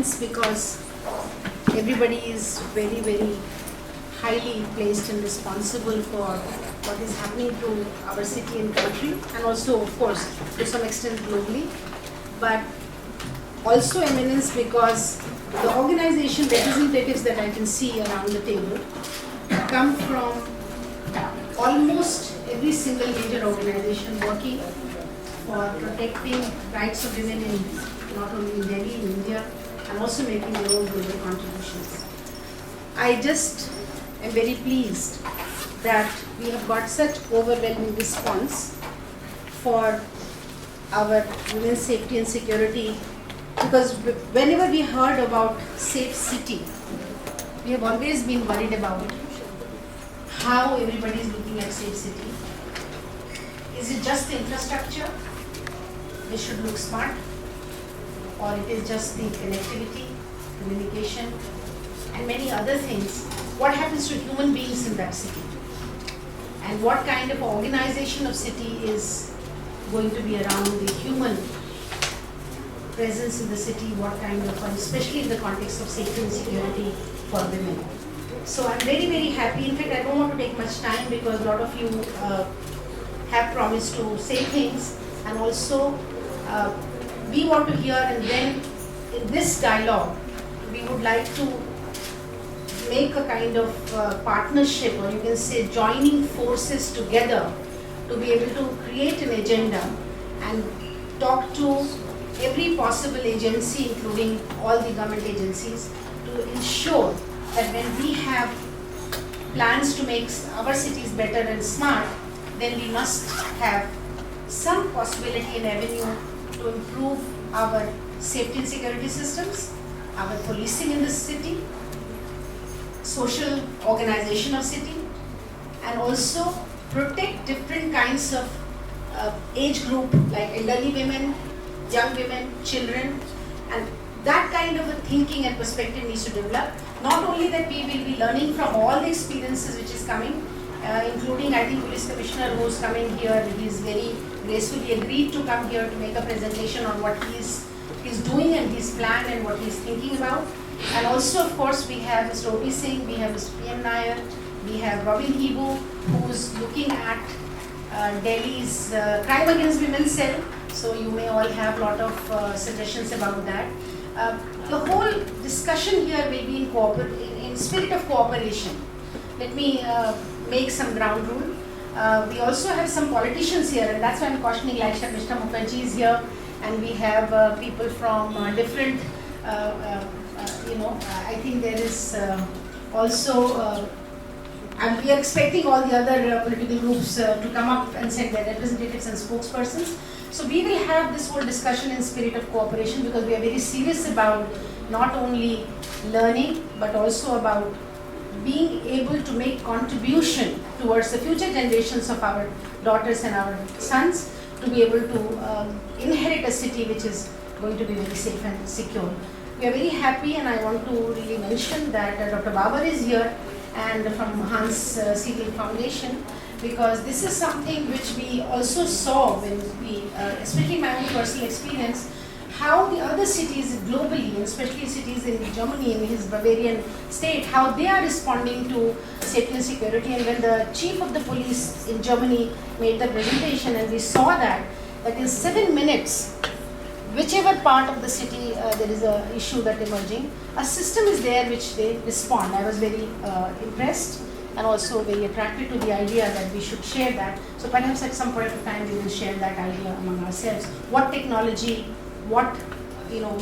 Because everybody is very, very highly placed and responsible for what is happening to our city and country, and also, of course, to some extent globally. But also eminence because the organization representatives that I can see around the table come from almost every single major organization working for protecting rights of women in not only in Delhi, in India, and also making their own global contributions. I just am very pleased that we have got such overwhelming response for our women's safety and security, because whenever we heard about safe city, we have always been worried about how everybody is looking at safe city. Is it just the infrastructure? They should look smart, or it is just the connectivity, communication, and many other things. What happens to human beings in that city? And what kind of organization of city is going to be around the human presence in the city? What kind of, especially in the context of safety and security for women. So I'm very, very happy. In fact, I don't want to take much time because a lot of you have promised to say things, and also we want to hear, and then in this dialogue, we would like to make a kind of partnership, or you can say joining forces together to be able to create an agenda and talk to every possible agency, including all the government agencies, to ensure that when we have plans to make our cities better and smart, then we must have some possibility and avenue to improve our safety and security systems, our policing in the city, social organization of city, and also protect different kinds of age group like elderly women, young women, children, and that kind of a thinking and perspective needs to develop. Not only that, we will be learning from all the experiences which is coming, including I think Police Commissioner who is coming here. He is very gracefully agreed to come here to make a presentation on what he's doing and his plan and what he's thinking about. And also, of course, we have Mr. O.P. Singh, we have Mr. P.M. Nair, we have Robin Hibu, who is looking at Delhi's crime against women cell. So you may all have a lot of suggestions about that. The whole discussion here will be in spirit of cooperation. Let me make some ground rule. We also have some politicians here, and that's why I'm cautioning, like Mr. Mukherjee is here, and we have people from different, I think there is also, and we are expecting all the other political groups to come up and send their representatives and spokespersons. So we will have this whole discussion in spirit of cooperation, because we are very serious about not only learning, but also about being able to make contribution towards the future generations of our daughters and our sons, to be able to inherit a city which is going to be very safe and secure. We are very happy, and I want to really mention that Dr. Babar is here, and from Hans Siegel Foundation, because this is something which we also saw when we, especially my own personal experience, how the other cities globally, and especially cities in Germany, in his Bavarian state, how they are responding to safety and security. And when the chief of the police in Germany made the presentation, and we saw that in 7 minutes, whichever part of the city there is a issue that emerging, a system is there which they respond. I was very impressed and also very attracted to the idea that we should share that. So perhaps at some point of time we will share that idea among ourselves. What technology, what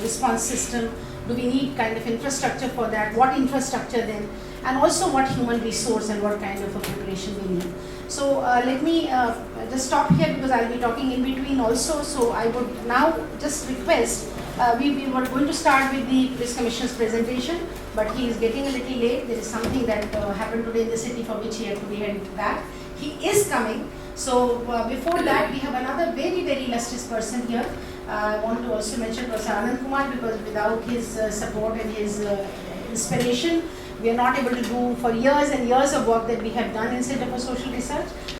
response system, do we need kind of infrastructure for that, what infrastructure then, and also what human resource and what kind of a preparation we need. So let me just stop here, because I'll be talking in between also. So I would now just request, we were going to start with the Police Commissioner's presentation, but he is getting a little late. There is something that happened today in the city for which he had to be headed back. He is coming. So before that, we have another very, very illustrious person here. I want to also mention Professor Kumar, because without his support and his inspiration, we are not able to do for years and years of work that we have done in Center for Social Research.